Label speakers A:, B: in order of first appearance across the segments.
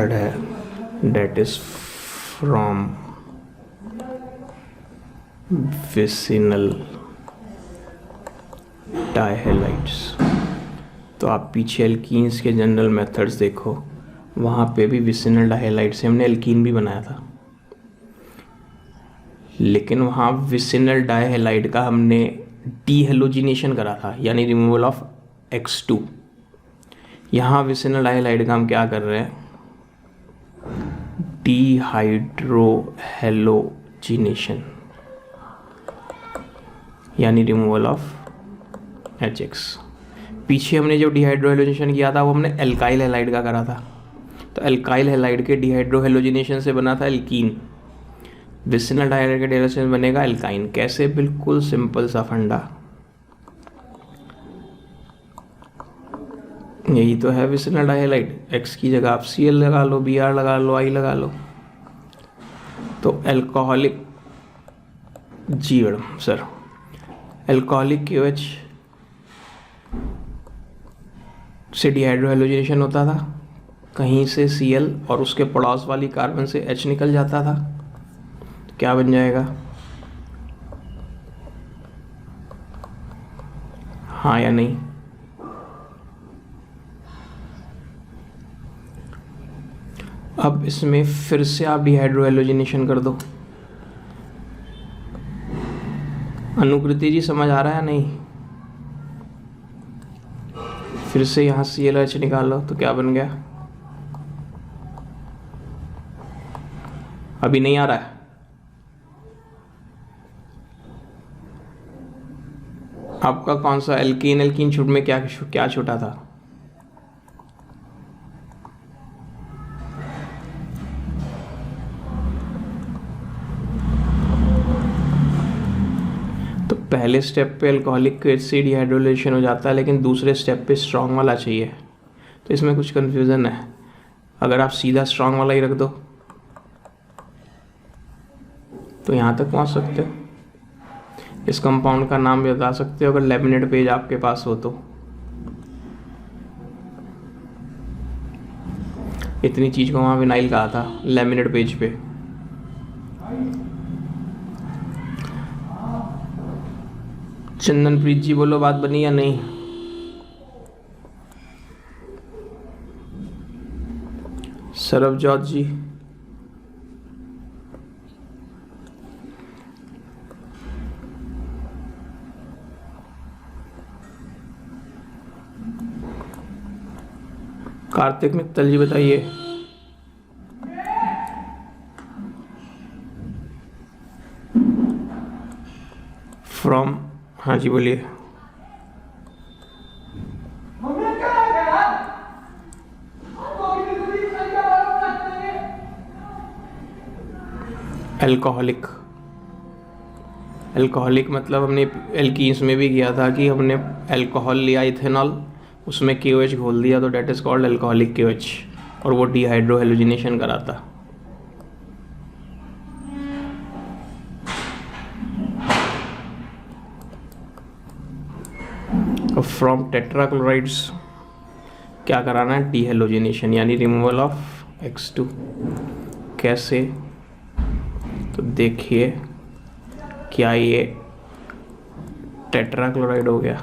A: Method है date is from vicinal डायहेलाइड्स। तो आप पीछे एल्कीन्स के जनरल मेथड्स देखो, वहाँ पे भी विसिनल डायहेलाइड से हमने एल्कीन भी बनाया था, लेकिन वहाँ विसिनल डायहेलाइड का हमने डीहेलोजिनेशन करा था, यानी रिमूवल ऑफ X2। यहाँ विसिनल डायहेलाइड का हम क्या कर रहे हैं, डीहाइड्रोहेलोजिनेशन, यानी रिमूवल ऑफ HX। पीछे हमने जो डिहाइड्रोहेलोजिनेशन किया था वो हमने एल्काइल हैलाइड का करा था, तो एल्काइल हैलाइड के डिहाइड्रोहेलोजिनेशन से बना था एल्कीन, विसिनल डायहेलाइड के डिहाइड्रोहेलोजिनेशन बनेगा एल्काइन। कैसे? बिल्कुल सिंपल सा फंडा, यही तो है विसिनल डायहेलाइड। X की जगह आप Cl लगा लो, Br लगा लो, I लगा लो। तो एल्कोहलिक जी मैडम सर, एल्कोहलिक KOH से डिहाइड्रोहेलोजिनेशन होता था, कहीं से Cl और उसके पड़ोस वाली कार्बन से H निकल जाता था, तो क्या बन जाएगा? हाँ या नहीं? अब इसमें फिर से आप डिहाइड्रोहेलोजिनेशन कर दो। अनुकृति जी समझ आ रहा है नहीं? फिर से यहाँ ClH निकालो तो क्या बन गया? अभी नहीं आ रहा है? आपका कौन सा एल्कीन एल्कीन छूट में क्या छूटा था? तो पहले स्टेप पे अल्कोहलिक KOH से डिहाइड्रोलेशन हो जाता है, लेकिन दूसरे स्टेप पे स्ट्रॉन्ग वाला चाहिए, तो इसमें कुछ कन्फ्यूज़न है। अगर आप सीधा स्ट्रॉन्ग वाला ही रख दो तो यहाँ तक पहुँच सकते हो। इस कंपाउंड का नाम भी बता सकते हो अगर लैमिनेट पेज आपके पास हो तो। इतनी चीज़ को वहाँ विनाइल कहा था लैमिनेट पेज पे। चंदनप्रीत जी बोलो, बात बनी या नहीं? सरबजोत जी, कार्तिक मित्तल जी बताइए। फ्रॉम, हाँ जी बोलिए। एल्कोहलिक, एल्कोहलिक मतलब हमने एल्कीन्स में भी किया था कि हमने अल्कोहल लिया इथेनॉल, उसमें KOH घोल दिया, तो that is called alcoholic KOH, और वो डिहाइड्रोहेलोजिनेशन कराता। फ्रॉम टेट्राक्लोराइड्स क्या कराना है? डिहेलोजिनेशन, यानी रिमूवल ऑफ X2। कैसे? तो देखिए, क्या ये टेट्राक्लोराइड हो गया?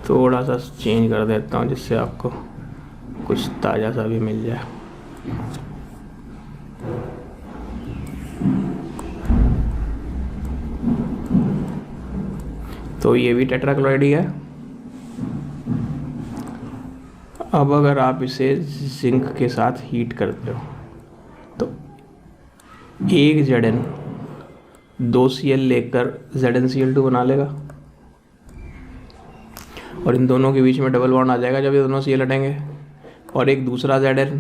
A: थोड़ा सा चेंज कर देता हूँ जिससे आपको कुछ ताज़ा सा भी मिल जाए। तो ये भी टेट्राक्लोराइड ही है। अब अगर आप इसे जिंक के साथ हीट करते हो तो एक Zn 2 Cl लेकर ZnCl2 बना लेगा, और इन दोनों के बीच में डबल बॉन्ड आ जाएगा जब ये दोनों Cl हटेंगे, और एक दूसरा Zn,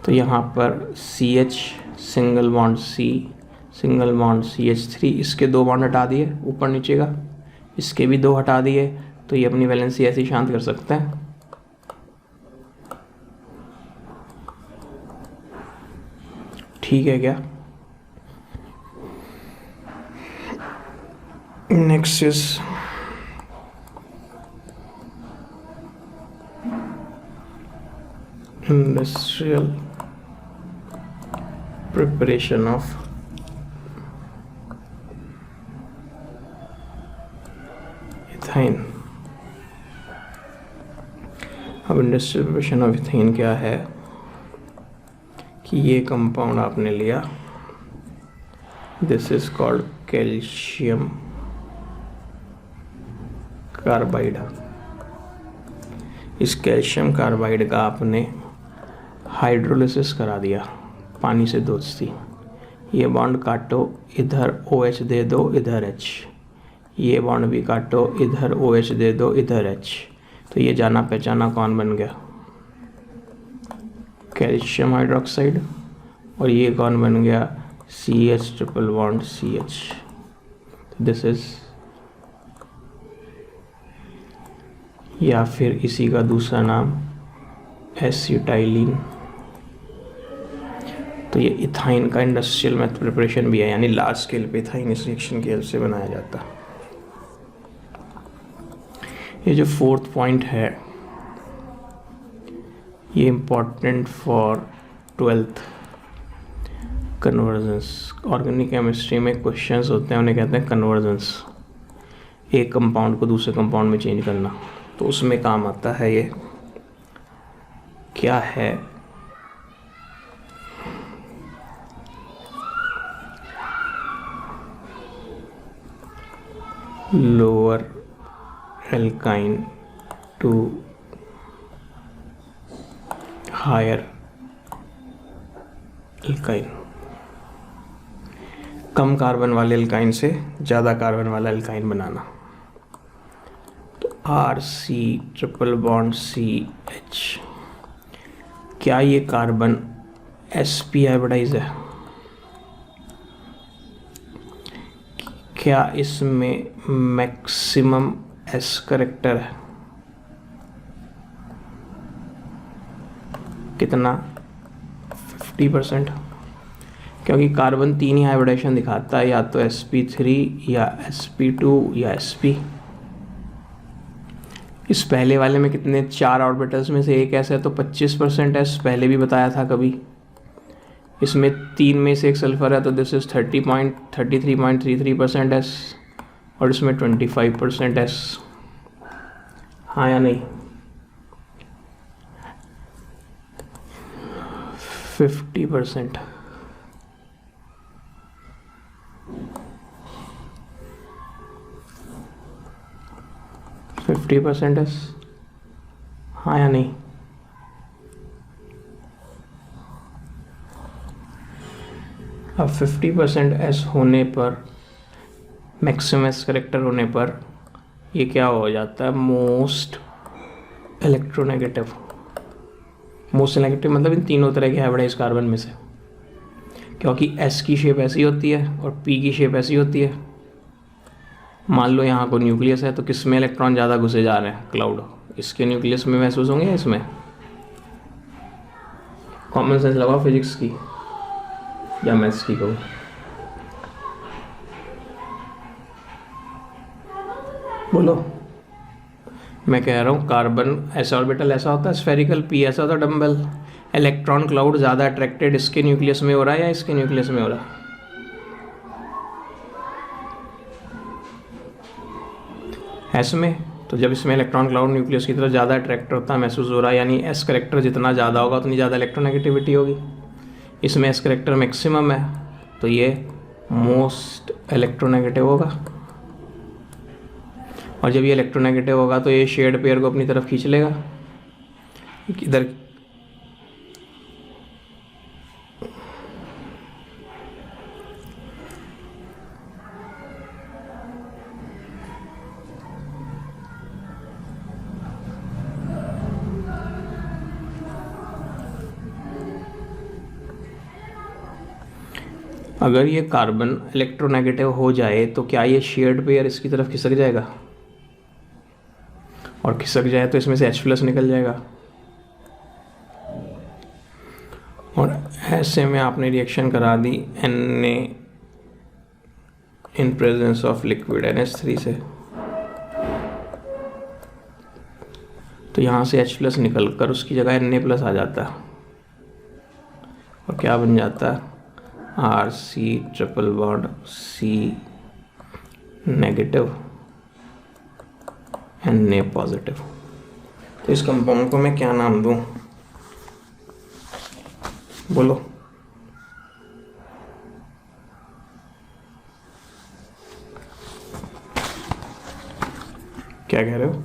A: तो यहाँ पर CH single bond C single bond CH3, इसके 2 बॉन्ड हटा दिए ऊपर नीचे का, इसके भी 2 हटा दिए, तो ये अपनी वैलेंसी ऐसे ही शांत कर सकते हैं। ठीक है क्या? Next is industrial preparation of ethyne. अब इंडस्ट्रियल प्रिपरेशन ऑफ इथाइन क्या है कि ये कंपाउंड आपने लिया, this is called calcium carbide. इस कैल्शियम कार्बाइड का आपने हाइड्रोलिसिस करा दिया, पानी से दोस्ती। ये बॉन्ड काटो, इधर OH दे दो, इधर H। ये बॉन्ड भी काटो, इधर OH दे दो, इधर H। तो ये जाना पहचाना कौन बन गया? Calcium hydroxide. और ये कौन बन गया? CH triple bond CH। This is, या फिर इसी का दूसरा नाम एसिटाइलिन। तो ये इथाइन का इंडस्ट्रियल मेथड प्रिपरेशन भी है, यानी लार्ज स्केल पे इथाइन इस रिएक्शन की हेल्प से बनाया जाता है। ये जो फोर्थ पॉइंट है ये important for 12th convergence. Organic chemistry में क्वेश्चंस होते हैं, उन्हें कहते हैं कन्वर्जेंस, एक कंपाउंड को दूसरे कंपाउंड में चेंज करना। तो उसमें काम आता है ये, क्या है? Lower alkyne to higher alkyne. कम कार्बन वाले एल्काइन से ज़्यादा कार्बन वाला एल्काइन बनाना। तो RC ट्रिपल बॉन्ड CH। क्या ये कार्बन sp हाइब्रिडाइज है? क्या इसमें मैक्सिमम S करेक्टर है? कितना? 50%। क्योंकि कार्बन 3 ही हाइब्रिडाइजेशन दिखाता है, या तो sp3 या sp2 या sp। इस पहले वाले में कितने? 4 ऑर्बिटल्स में से एक ऐसा है, तो 25% S पहले भी बताया था कभी। इसमें 3 में से एक सल्फर है, तो दिस इज 33.33% S, और इसमें 25% S। हाँ या नहीं? 50%। S, हाँ या नहीं? अब 50% S होने पर, मैक्सिमम S करेक्टर होने पर, ये क्या हो जाता है? Most electronegative. मोस्ट नेगेटिव मतलब इन तीनों तरह के हाइब्रिडाइज कार्बन में से, क्योंकि S की शेप ऐसी होती है और P की शेप ऐसी होती है। मान लो यहाँ को न्यूक्लियस है, तो किस में इलेक्ट्रॉन ज़्यादा घुसे जा रहे हैं? क्लाउड। इसके न्यूक्लियस में महसूस होंगे या इसमें? कॉमन सेंस लगाओ फिजिक्स की या मैथ्स की कहो। बोलो। मैं कह रहा हूँ कार्बन ऐसा ऑर्बिटल ऐसा होता है स्फेरिकल, P ऐसा होता है डम्बल। इलेक्ट्रॉन क्लाउड ज़्यादा अट्रैक्टेड इसके न्यूक्लियस में हो रहा है या इसके न्यूक्लियस में हो रहा है? S में। तो जब इसमें इलेक्ट्रॉन क्लाउड न्यूक्लियस की तरफ ज़्यादा अट्रैक्ट होता है, महसूस हो रहा है, यानी S करेक्टर जितना ज़्यादा होगा उतनी ज़्यादा इलेक्ट्रोनेगेटिविटी होगी। इसमें S करेक्टर मैक्सिमम है, तो ये मोस्ट इलेक्ट्रोनेगेटिव होगा। और जब ये इलेक्ट्रोनेगेटिव होगा तो ये शेयर्ड पेयर को अपनी तरफ खींच लेगा। इधर अगर ये कार्बन इलेक्ट्रोनेगेटिव हो जाए तो क्या ये शेयर्ड पेयर इसकी तरफ खिसक जाएगा? और खिसक जाए तो इसमें से H+ निकल जाएगा। और ऐसे में आपने रिएक्शन करा दी Na in presence of liquid NH3 से। तो यहाँ से H प्लस निकल कर उसकी जगह Na प्लस आ जाता है और क्या बन जाता है RC triple bond C negative Na positive. तो इस कंपाउंड को मैं क्या नाम दूँ, बोलो। क्या कह रहे हो?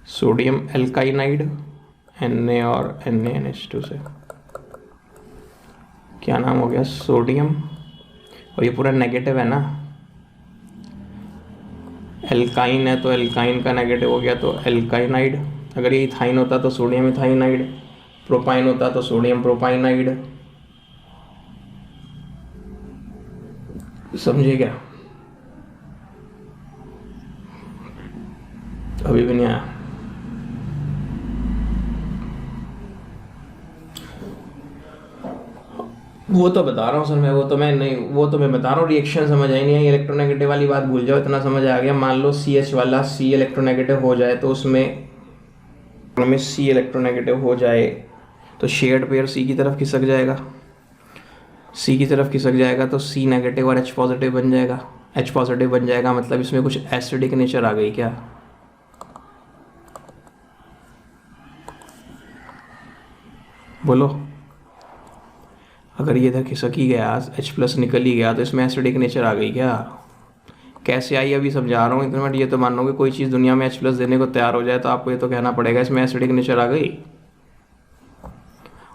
A: सोडियम एल्काइनाइड Na और NaNH2 से क्या नाम हो गया? सोडियम, और ये पूरा नेगेटिव है ना, एल्काइन है तो एल्काइन का नेगेटिव हो गया तो एल्काइनाइड। अगर ये इथाइन होता तो सोडियम इथाइनाइड, प्रोपाइन होता तो सोडियम प्रोपाइनाइड। समझे क्या? अभी भी नहीं आया? वो तो बता रहा हूँ सर मैं, वो तो मैं बता रहा हूँ, रिएक्शन समझ आई नहीं है। इलेक्ट्रोनेगेटिव वाली बात भूल जाओ, इतना समझ आ गया। मान लो CH वाला C इलेक्ट्रोनेगेटिव हो जाए तो उसमें C इलेक्ट्रोनेगेटिव हो जाए तो शेयर्ड पेयर C की तरफ खिसक जाएगा, C की तरफ खिसक जाएगा तो C नेगेटिव और H पॉजिटिव बन जाएगा। H पॉजिटिव बन जाएगा मतलब इसमें कुछ एसिडिक नेचर आ गई क्या? बोलो। अगर ये इधर खिसक ही गया, H प्लस निकल ही गया तो इसमें एसिडिक नेचर आ गई क्या? कैसे आई अभी समझा रहा हूँ। इतना ये तो मान लो कि कोई चीज़ दुनिया में H प्लस देने को तैयार हो जाए तो आपको ये तो कहना पड़ेगा इसमें एसिडिक नेचर आ गई।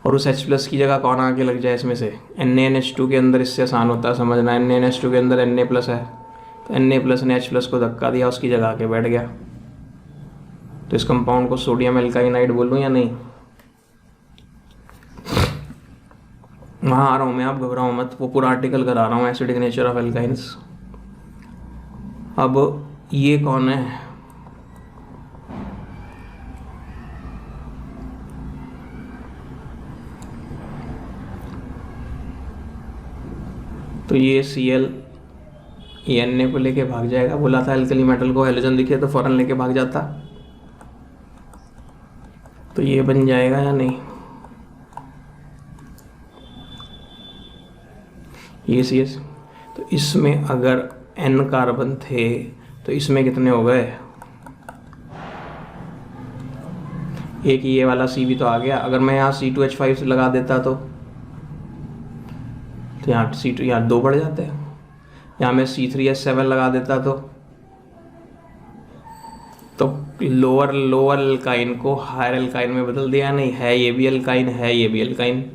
A: और उस H प्लस की जगह कौन आके लग जाए इसमें से? NaNH2 के अंदर, इससे आसान होता है समझना। NaNH2 के अंदर Na प्लस है तो Na प्लस ने H प्लस को धक्का दिया, उसकी जगह आके बैठ गया। तो इस कंपाउंड को सोडियम एल्काइनाइड बोलूँ या नहीं? वहाँ आ रहा हूँ मैं, आप घबराओ मत, वो पूरा आर्टिकल करा रहा हूँ, एसिडिक नेचर ऑफ एल्काइंस। अब ये कौन है? तो ये Cl ये Na को लेके भाग जाएगा। बोला था एल्कली मेटल को हैलोजन दिखे तो फौरन लेके भाग जाता। तो ये बन जाएगा या नहीं? ये CS। तो इसमें अगर N कार्बन थे तो इसमें कितने हो गए? एक ये वाला C भी तो आ गया। अगर मैं यहाँ C2H5 से लगा देता तो यहाँ C2, यहाँ 2 बढ़ जाते हैं। यहाँ मैं C3H7 लगा देता तो लोअर एल्काइन को हायर एल्काइन में बदल दिया। नहीं है, ये भी एल्काइन है, ये भी एल्काइन।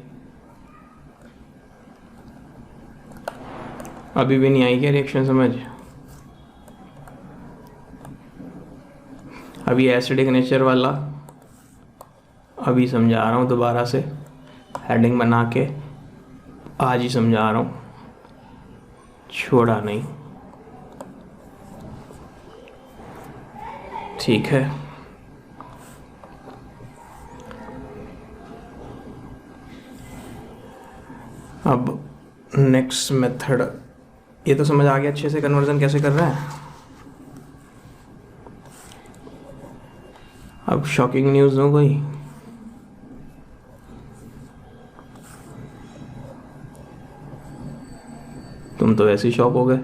A: अभी भी नहीं आई क्या रिएक्शन समझ? अभी एसिडिक नेचर वाला अभी समझा रहा हूँ दोबारा से, हेडिंग बना के आज ही समझा रहा हूँ, छोड़ा नहीं। ठीक है। अब नेक्स्ट मेथड, ये तो समझ आ गया अच्छे से कन्वर्जन कैसे कर रहा है। अब शॉकिंग न्यूज़ हो गई। तुम तो ऐसे ही शॉक हो गए।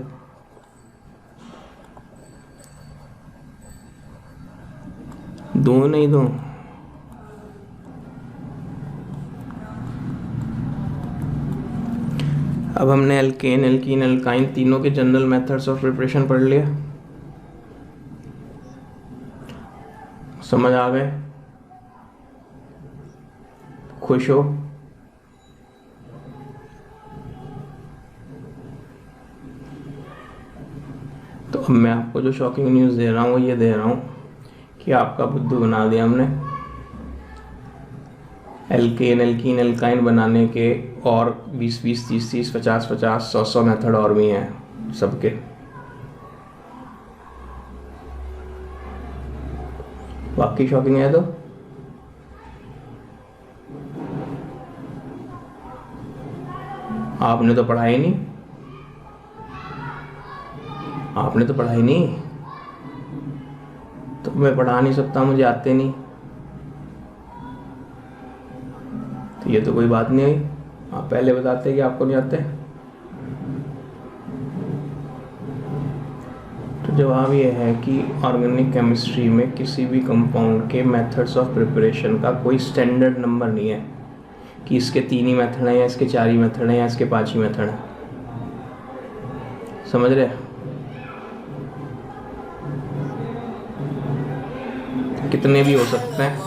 A: दूं नहीं दूं? अब हमने एल्केन, एल्कीन, एल्काइन तीनों के जनरल मेथड्स ऑफ प्रिपरेशन पढ़ लिया। समझ आ गए? खुश हो? तो अब मैं आपको जो शॉकिंग न्यूज़ दे रहा हूँ ये दे रहा हूँ कि आपका बुद्धू बना दिया हमने। एल्केन, एल्कीन, एल्काइन बनाने के और 20-20, 30-30, 50-50, 100-100 मेथड और भी हैं सबके। वाकई शॉकिंग है। तो आपने तो पढ़ा ही नहीं, आपने तो पढ़ा ही नहीं। तो मैं पढ़ा नहीं सकता, मुझे आते नहीं, तो ये तो कोई बात नहीं हुई। आप पहले बताते कि आपको नहीं आते। तो जवाब ये है कि ऑर्गेनिक केमिस्ट्री में किसी भी कंपाउंड के मेथड्स ऑफ प्रिपरेशन का कोई स्टैंडर्ड नंबर नहीं है कि इसके 3 ही मेथड हैं या इसके 4 ही मेथड हैं या इसके 5 ही मेथड हैं। समझ रहे? कितने भी हो सकते हैं,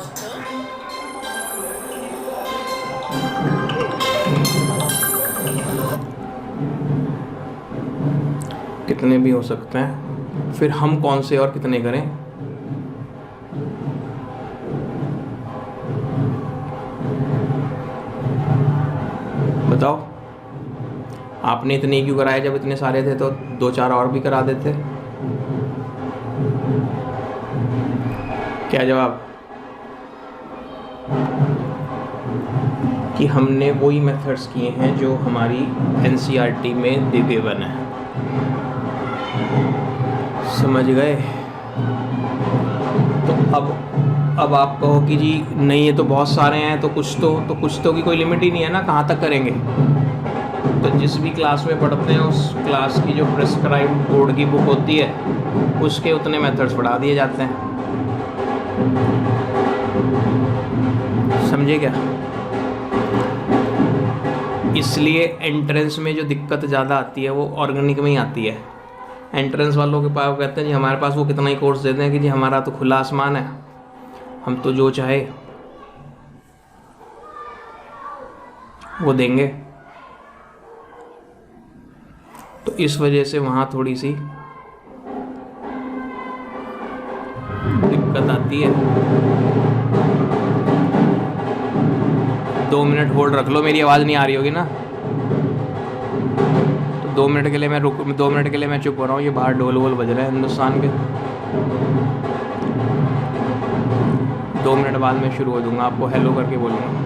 A: कितने भी हो सकते हैं। फिर हम कौन से और कितने करें? बताओ। आपने इतने क्यों कराए? जब इतने सारे थे तो 2-4 और भी करा देते। क्या जवाब? कि हमने वही मेथड्स किए हैं जो हमारी एनसीईआरटी में दिए बने हैं। समझ गए? तो अब आप कहो कि जी नहीं ये तो बहुत सारे हैं, तो कुछ तो की कोई लिमिट ही नहीं है ना, कहाँ तक करेंगे? तो जिस भी क्लास में पढ़ते हैं उस क्लास की जो प्रेस्क्राइब्ड बोर्ड की बुक होती है उसके उतने मेथड्स पढ़ा दिए जाते हैं। समझे क्या? इसलिए एंट्रेंस में जो दिक्कत ज़्यादा आती है वो ऑर्गेनिक में ही आती है। एंट्रेंस वालों के पास कहते हैं जी हमारे पास वो कितना ही कोर्स देते हैं कि जी हमारा तो खुला आसमान है, हम तो जो चाहे वो देंगे। तो इस वजह से वहाँ थोड़ी सी दिक्कत आती है। 2 मिनट होल्ड रख लो, मेरी आवाज़ नहीं आ रही होगी ना? तो 2 मिनट के लिए मैं 2 मिनट के लिए मैं चुप हो रहा हूँ। ये बाहर ढोल वोल बज रहे हैं हिंदुस्तान के। 2 मिनट बाद मैं शुरू हो दूँगा, आपको हेलो करके बोलूँगा।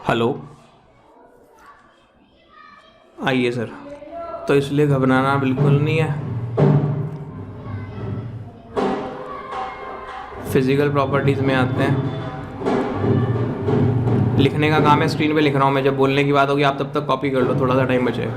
A: हेलो, आइए सर। तो इसलिए घबराना बिल्कुल नहीं है। फिजिकल प्रॉपर्टीज़ में आते हैं। लिखने का काम है, स्क्रीन पे लिख रहा हूँ मैं, जब बोलने की बात होगी आप तब तक कॉपी कर लो, थोड़ा सा टाइम बचे।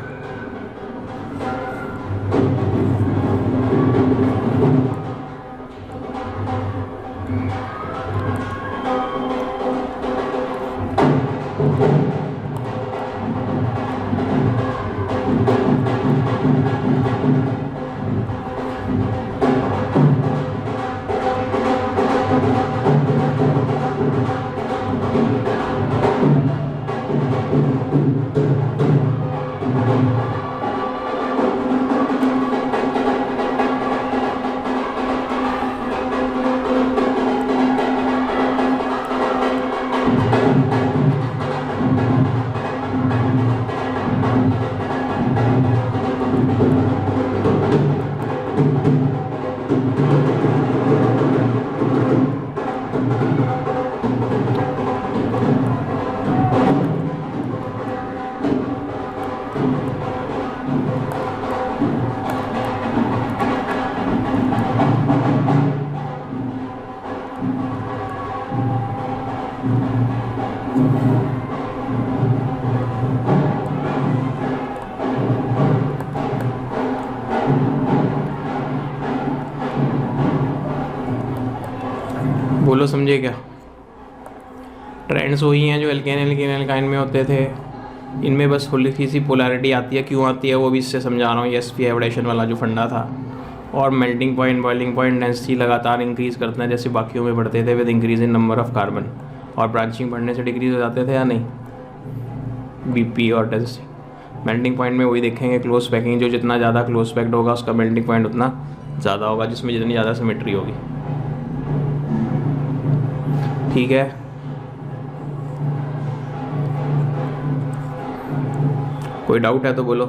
A: बोलो, समझे क्या? ट्रेंड्स वही हैं जो एल्केन एल्काइन में होते थे। इनमें बस हल्की सी पोलैरिटी आती है। क्यों आती है वो भी इससे समझा रहा हूँ। ये एसपी एवोडेशन वाला जो फंडा था। और melting point, boiling point, density लगातार इंक्रीज़ करते हैं जैसे बाकियों में बढ़ते थे with increase in number of carbon. और ब्रांचिंग बढ़ने से डिक्रीज हो जाते थे या नहीं, बीपी और डेंसिटी। मेल्टिंग पॉइंट में वही देखेंगे क्लोज पैकिंग, जो जितना ज़्यादा क्लोज पैक्ड होगा उसका मेल्टिंग पॉइंट उतना ज़्यादा होगा, जिसमें जितनी ज़्यादा सिमेट्री होगी। ठीक है, कोई डाउट है तो बोलो।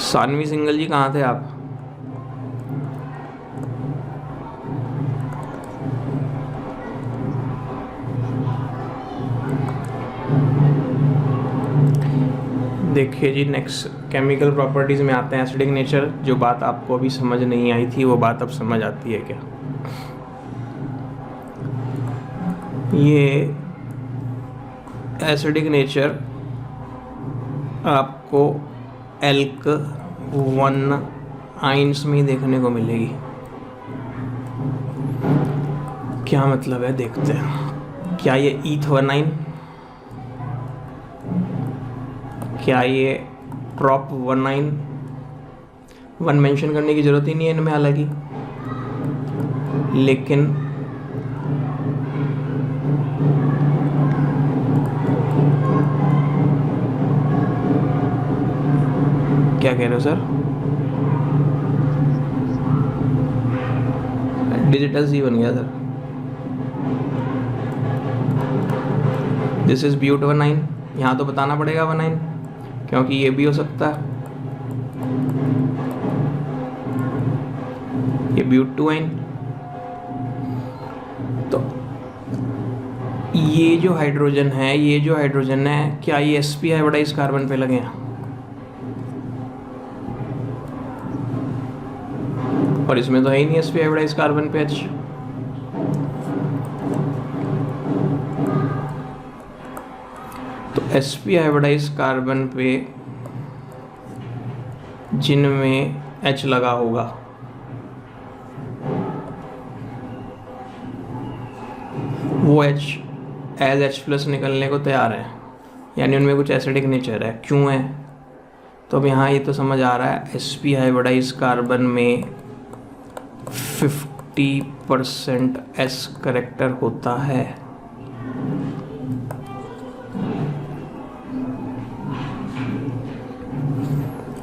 A: सानवी सिंगल जी कहाँ थे आप? देखिए जी, नेक्स्ट केमिकल प्रॉपर्टीज़ में आते हैं। एसिडिक नेचर, जो बात आपको अभी समझ नहीं आई थी वो बात अब समझ आती है क्या? ये एसिडिक नेचर आपको एल्क 1 आइंस में ही देखने को मिलेगी। क्या मतलब है देखते हैं। क्या ये ईथ-1-आइन, क्या ये prop-1-आइन? 1 मेंशन करने की ज़रूरत ही नहीं है इनमें हालांकि, लेकिन क्या कह रहे हो सर? डिजिटल सी बन गया सर। दिस इज ब्यूट-1-आइन, यहाँ तो बताना पड़ेगा 1-आइन, क्योंकि ये भी हो सकता है ये ब्यूट-2-आइन। तो ये जो हाइड्रोजन है, क्या ये sp हाइब्रिडाइज कार्बन पे लगे हैं? और इसमें तो है ही नहीं sp हाइब्रिडाइज कार्बन पे H। तो sp हाइब्रिडाइज कार्बन पे जिनमें H लगा होगा वो H एज H+ निकलने को तैयार है, यानी उनमें कुछ एसिडिक नेचर है। क्यों है? तो अब यहाँ ये तो समझ आ रहा है, sp हाइब्रिडाइज कार्बन में 50% S करेक्टर होता है।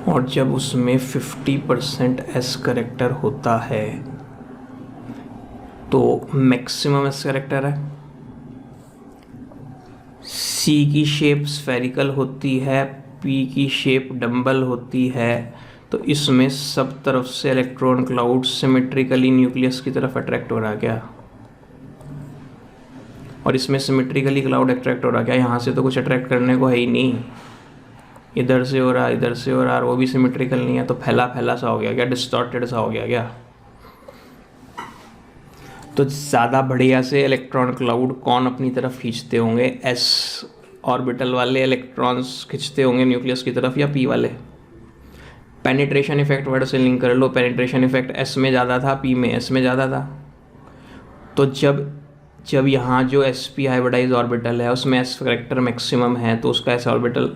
A: और जब उसमें 50% S करेक्टर होता है तो मैक्सिमम S करेक्टर है। C की शेप स्फेरिकल होती है, P की शेप डम्बल होती है, तो इसमें सब तरफ से इलेक्ट्रॉन क्लाउड सिमेट्रिकली न्यूक्लियस की तरफ अट्रैक्ट हो रहा है क्या? और इसमें सिमेट्रिकली क्लाउड अट्रैक्ट हो रहा है क्या? यहाँ से तो कुछ अट्रैक्ट करने को है ही नहीं, इधर से हो रहा, इधर से हो रहा, और वो भी सिमेट्रिकल नहीं है, तो फैला फैला सा हो गया क्या? डिस्टॉर्टेड सा हो गया क्या? तो ज़्यादा बढ़िया से इलेक्ट्रॉन क्लाउड कौन अपनी तरफ खींचते होंगे? S ऑर्बिटल वाले इलेक्ट्रॉन्स खींचते होंगे न्यूक्लियस की तरफ, या P वाले? पेनिट्रेशन इफेक्ट वर्ड से लिंक कर लो। पेनिट्रेशन इफेक्ट S में ज़्यादा था, P में S में ज़्यादा था। तो जब यहाँ जो sp हाइब्रिडाइज ऑर्बिटल है उसमें S करेक्टर मैक्सिमम है, तो उसका S ऑर्बिटल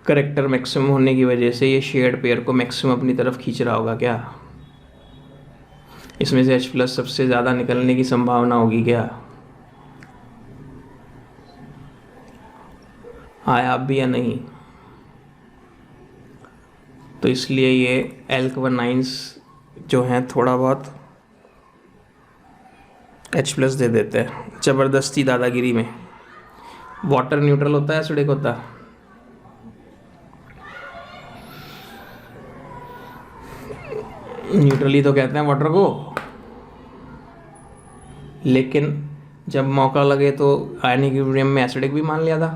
A: करेक्टर मैक्सिमम होने की वजह से ये शेयर्ड पेयर को मैक्सिमम अपनी तरफ खींच रहा होगा क्या? इसमें से H+ सबसे ज़्यादा निकलने की संभावना होगी क्या? आया आप भी या नहीं? तो इसलिए ये एल्क-1-आइंस जो हैं थोड़ा बहुत H+ दे देते हैं ज़बरदस्ती दादागिरी में। वाटर न्यूट्रल होता है, एसिडिक होता है? न्यूट्रली तो कहते हैं वाटर को, लेकिन जब मौका लगे तो आयनिक इक्विलिब्रियम में एसिडिक भी मान लिया था।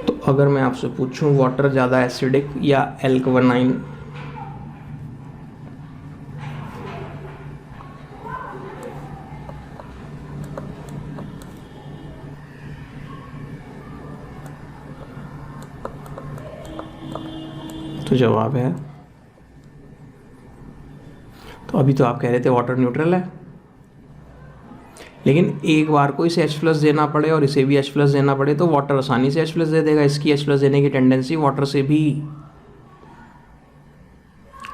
A: तो अगर मैं आपसे पूछूं वाटर ज़्यादा एसिडिक या एल्क-1-आइन, तो जवाब है, तो अभी तो आप कह रहे थे वाटर न्यूट्रल है, लेकिन एक बार को इसे H+ देना पड़े और इसे भी H+ देना पड़े तो वाटर आसानी से H+ दे देगा। इसकी H+ देने की टेंडेंसी वाटर से भी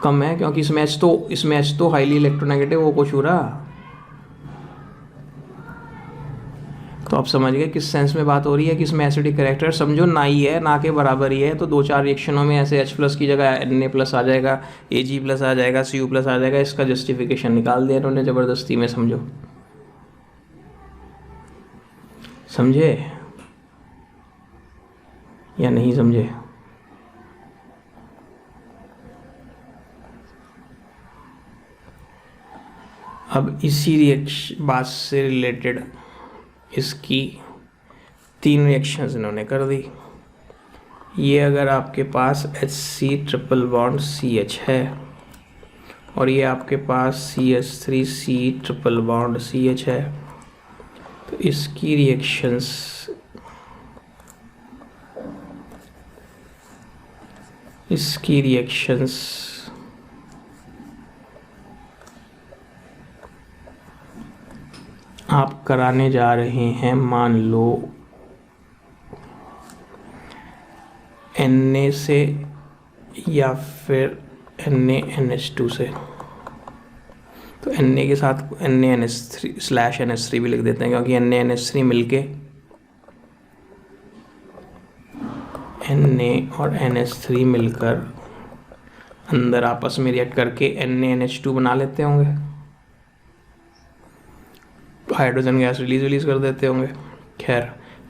A: कम है, क्योंकि इसमें H तो हाईली इलेक्ट्रोनेगेटिव वो कुछ हो रहा। तो आप समझ गए किस सेंस में बात हो रही है कि इसमें एसिडिक कैरेक्टर समझो ना ही है, ना के बराबर ही है। तो 2-4 रिएक्शनों में ऐसे H+ की जगह Na+ आ जाएगा, Ag+ आ जाएगा, Cu+ आ जाएगा। इसका जस्टिफिकेशन निकाल दिया इन्होंने ज़बरदस्ती में, समझो, समझे या नहीं समझे? अब इसी बात से रिलेटेड इसकी 3 रिएक्शंस इन्होंने कर दी। ये अगर आपके पास Hc ट्रिपल बॉन्ड CH है और ये आपके पास CH3C ट्रिपल बॉन्ड CH है, तो इसकी रिएक्शंस आप कराने जा रहे हैं, मान लो Na से या फिर NaNH2 से। तो Na के साथ NaNH3/NH3 भी लिख देते हैं, क्योंकि NaNH3 मिलके Na और NH3 मिलकर अंदर आपस में रिएक्ट करके NaNH2 बना लेते होंगे, हाइड्रोजन गैस रिलीज कर देते होंगे। खैर,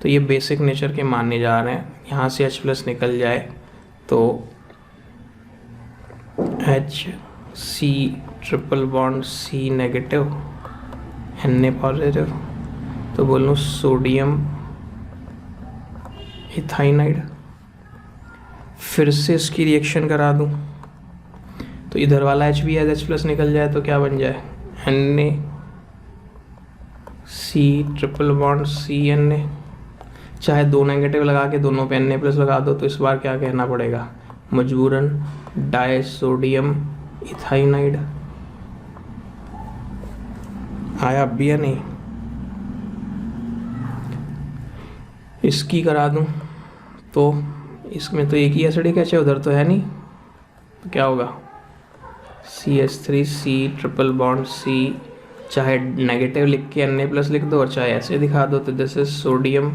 A: तो ये बेसिक नेचर के मानने जा रहे हैं। यहाँ से H+ निकल जाए तो Hc triple bond C negative, Na positive, तो बोल लूँ सोडियम इथाइनाइड। फिर से इसकी रिएक्शन करा दूँ तो इधर वाला H भी H+ निकल जाए तो क्या बन जाए, Na C triple bond CNA। चाहे 2 नेगेटिव लगा के दोनों पे Na+ लगा दो, तो इस बार क्या कहना पड़ेगा, मजबूरन डायसोडियम इथाइनाइड। आया अब भी या नहीं? इसकी करा दूं तो इसमें तो एक ही एसिडिक H है, उधर तो है नहीं, तो क्या होगा, CH3C ट्रिपल बॉन्ड C। चाहे नेगेटिव लिख के Na+ लिख दो और चाहे ऐसे दिखा दो, तो दिस इज सोडियम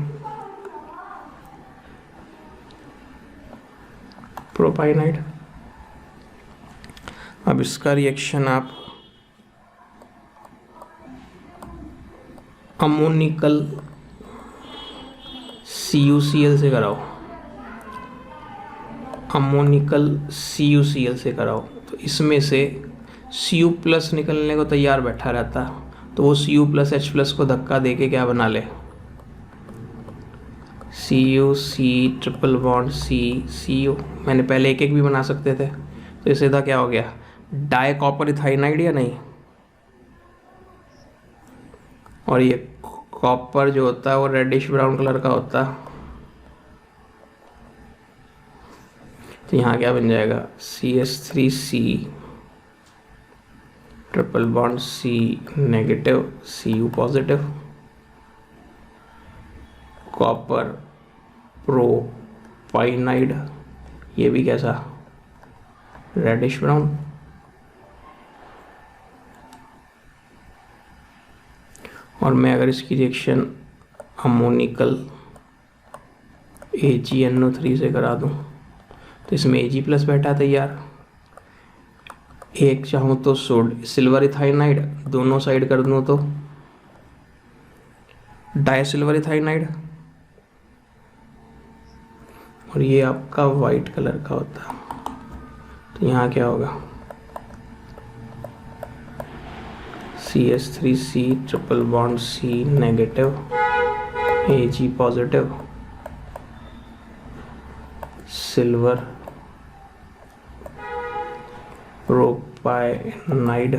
A: प्रोपाइनाइड। अब इसका रिएक्शन आप अमोनिकल CuCl से कराओ, अमोनिकल CuCl से कराओ, तो इसमें से Cu+ निकलने को तैयार बैठा रहता, तो वो Cu+ H+ को धक्का देके क्या बना ले, CuC ट्रिपल बॉन्ड Cu। मैंने पहले एक भी बना सकते थे, तो इससे था क्या हो गया, डाई कॉपर इथाइनाइड या नहीं। और ये कॉपर जो होता है वो रेडिश ब्राउन कलर का होता है, तो यहाँ क्या बन जाएगा, CH3C triple bond C negative Cu positive, copper propynide, ये भी कैसा, रेडिश ब्राउन। और मैं अगर इसकी रिएक्शन अमोनिकल AgNO3 से करा दूं तो इसमें Ag+ बैठा तैयार। एक चाहूँ तो सिल्वर इथाइनाइड, दोनों साइड कर दूँ तो डाई सिल्वर इथाइनाइड, और ये आपका वाइट कलर का होता, तो यहाँ क्या होगा, CH3C triple bond C negative Ag positive, silver propynide,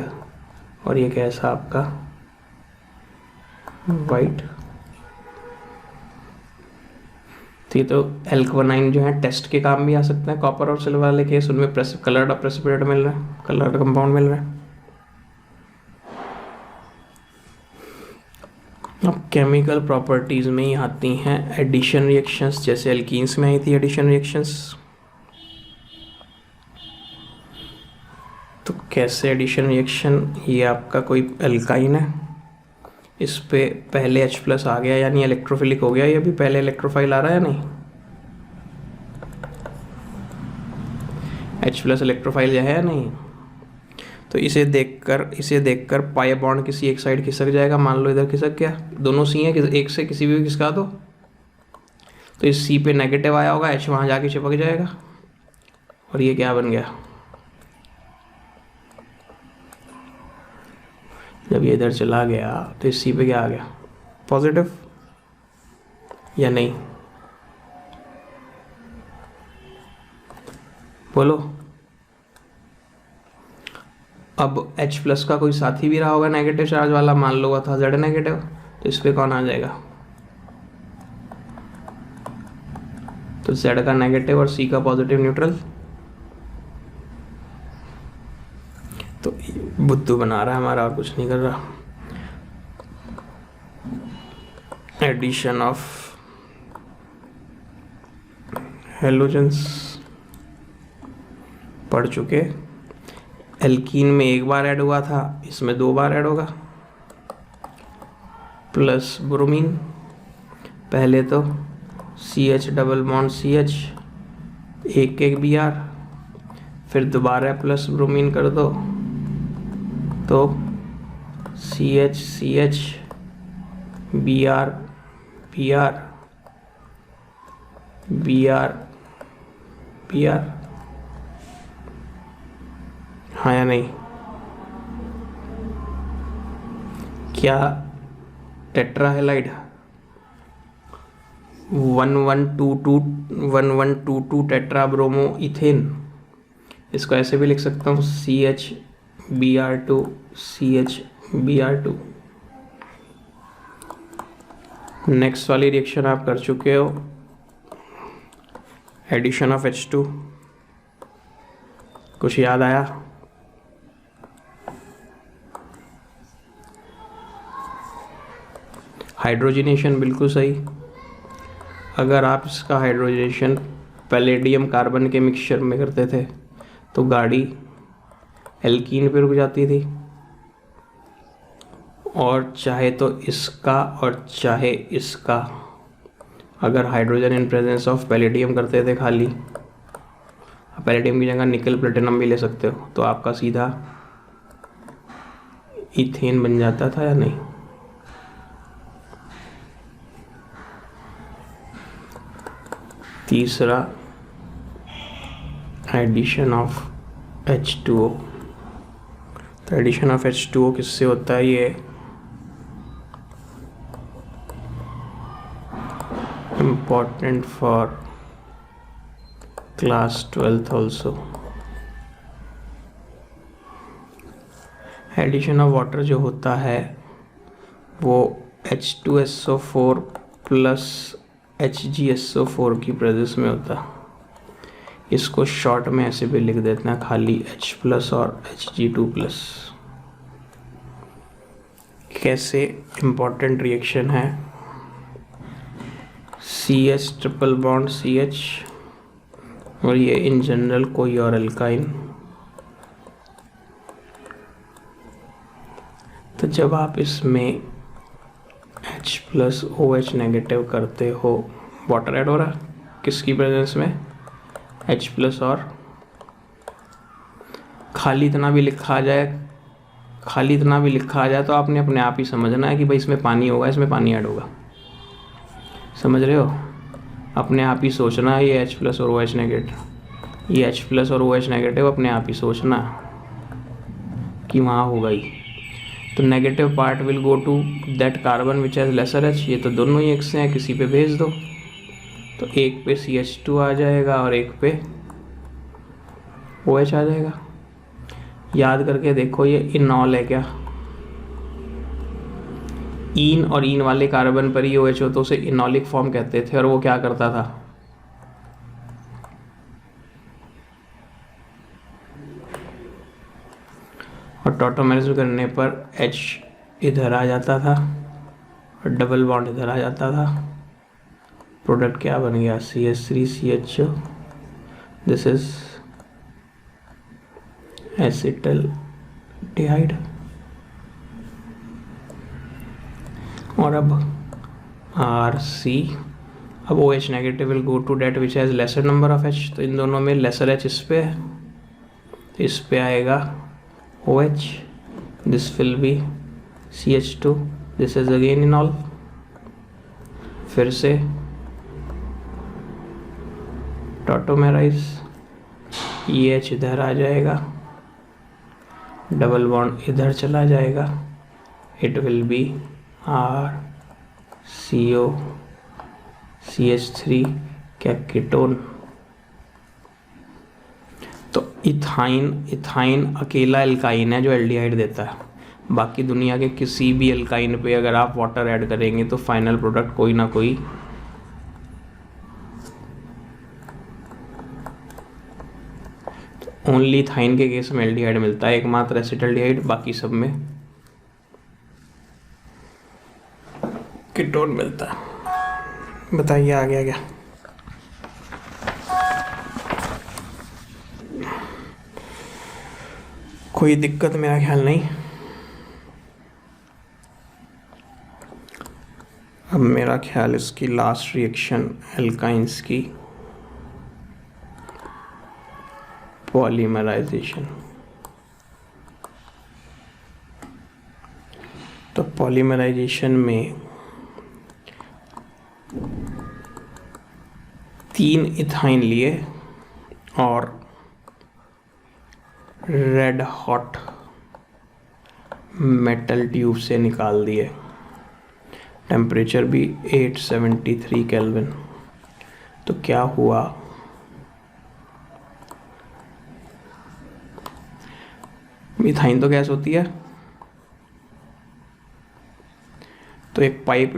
A: और ये कैसा आपका वाइट। तो ये तो एल्कवानाइन जो है टेस्ट के काम भी आ सकते हैं, कॉपर और सिल्वर वाले केस, उनमें कलर्ड प्रेसिपिटेट मिल रहा है, कलर्ड कंपाउंड मिल रहा है। अब केमिकल प्रॉपर्टीज़ में ही आती हैं एडिशन रिएक्शंस, जैसे एल्कीन्स में आई थी एडिशन रिएक्शंस। तो कैसे एडिशन रिएक्शन, ये आपका कोई एल्काइन है, इस पे पहले H+ आ गया यानी इलेक्ट्रोफिलिक हो गया, ये भी पहले इलेक्ट्रोफाइल आ रहा है या नहीं, H+ इलेक्ट्रोफाइल है या नहीं। तो इसे देखकर पाई बॉन्ड किसी एक साइड खिसक जाएगा, मान लो इधर खिसक गया, दोनों C हैं, एक से किसी भी खिसका दो, तो इस C पे नेगेटिव आया होगा, H वहाँ जाके चिपक जाएगा, और ये क्या बन गया, जब ये इधर चला गया तो इस C पे क्या आ गया, पॉजिटिव या नहीं, बोलो। अब H+ का कोई साथी भी रहा होगा नेगेटिव चार्ज वाला, मान लो था Z नेगेटिव, तो इस पे कौन आ जाएगा, तो Z का नेगेटिव और C का पॉजिटिव न्यूट्रल। तो बुद्धू बना रहा है हमारा, और कुछ नहीं कर रहा। एडिशन ऑफ हेलोजेंस पढ़ चुके, एल्कीन में एक बार ऐड हुआ था, इसमें 2 बार ऐड होगा, प्लस ब्रोमीन, पहले तो CH डबल बॉन्ड CH, एक Br, फिर दोबारा प्लस ब्रोमीन कर दो तो CH Br Br Br Br, हाँ या नहीं, क्या tetra halide 1122 tetra bromo ethane, इसको ऐसे भी लिख सकता हूँ CH Br2 CH Br2। Next वाली रिएक्शन आप कर चुके हो, एडिशन ऑफ H2, कुछ याद आया, हाइड्रोजनेशन बिल्कुल सही। अगर आप इसका हाइड्रोजनेशन पैलेडियम कार्बन के मिक्सचर में करते थे तो गाड़ी एल्कीन पे रुक जाती थी, और चाहे तो इसका और चाहे इसका, अगर hydrogen in presence of palladium करते थे खाली, पैलेडियम की जगह निकल प्लेटिनम भी ले सकते हो, तो आपका सीधा इथेन बन जाता था या नहीं। तीसरा एडिशन ऑफ H2O, तो एडिशन ऑफ H2O किससे होता है, ये important for class 12th also. Addition of water जो होता है वो H2SO4 प्लस HgSO4 की प्रेजेंस में होता है। इसको शॉर्ट में ऐसे भी लिख देते हैं, खाली H+ और Hg2+। कैसे इम्पॉर्टेंट रिएक्शन है, CH ट्रिपल बॉन्ड CH, और ये इन जनरल कोई और एल्काइन। तो जब आप इसमें H+ OH नेगेटिव करते हो, वाटर ऐड हो रहा किसकी प्रेजेंस में, H+ और खाली इतना भी लिखा आ जाए तो आपने अपने आप ही समझना है कि भाई इसमें पानी होगा, इसमें पानी ऐड होगा, समझ रहे हो, अपने आप ही सोचना है ये H+ और OH नेगेटिव, ये H+ और OH नेगेटिव अपने आप ही सोचना कि वहाँ होगा ही। तो negative part will go to that carbon which has lesser H, ये तो दोनों ही X हैं, किसी पे भेज दो, तो एक पे CH2 आ जाएगा और एक पे OH आ जाएगा। याद करके देखो, ये इनॉल है क्या, ईन और ईन वाले कार्बन पर ही OH हो तो उसे इनॉलिक फॉर्म कहते थे, और वो क्या करता था, और टॉटोमेरिज्म करने पर H इधर आ जाता था और डबल बॉन्ड इधर आ जाता था, प्रोडक्ट क्या बन गया, CH3CH, दिस इज एसिटल्डिहाइड। और अब RC, अब OH negative will go to that which has lesser number of H, तो इन दोनों में लेसर H इस पे है, इस पे आएगा OH, this will be CH2, this is again in all, फिर से टॉटोमेराइज, EH इधर आ जाएगा, डबल बॉन्ड इधर चला जाएगा, it will be RCO CH3, क्या कीटोन। तो इथाइन अकेला एल्काइन है जो एल्डिहाइड देता है, बाकी दुनिया के किसी भी एल्काइन पे अगर आप वाटर ऐड करेंगे तो फाइनल प्रोडक्ट कोई ना कोई ओनली इथाइन के केस में एल्डिहाइड मिलता है, एकमात्र एसिटल्डिहाइड, बाकी सब में कीटोन मिलता है। बताइए आ गया क्या? कोई दिक्कत मेरा ख्याल नहीं। अब मेरा ख्याल इसकी लास्ट रिएक्शन एल्काइंस की पॉलीमराइजेशन। तो पॉलीमराइजेशन में 3 इथाइन लिए और रेड हॉट मेटल ट्यूब से निकाल दिए, टेम्परेचर भी 873 केल्विन। तो क्या हुआ, मिथाइन तो गैस होती है, तो एक पाइप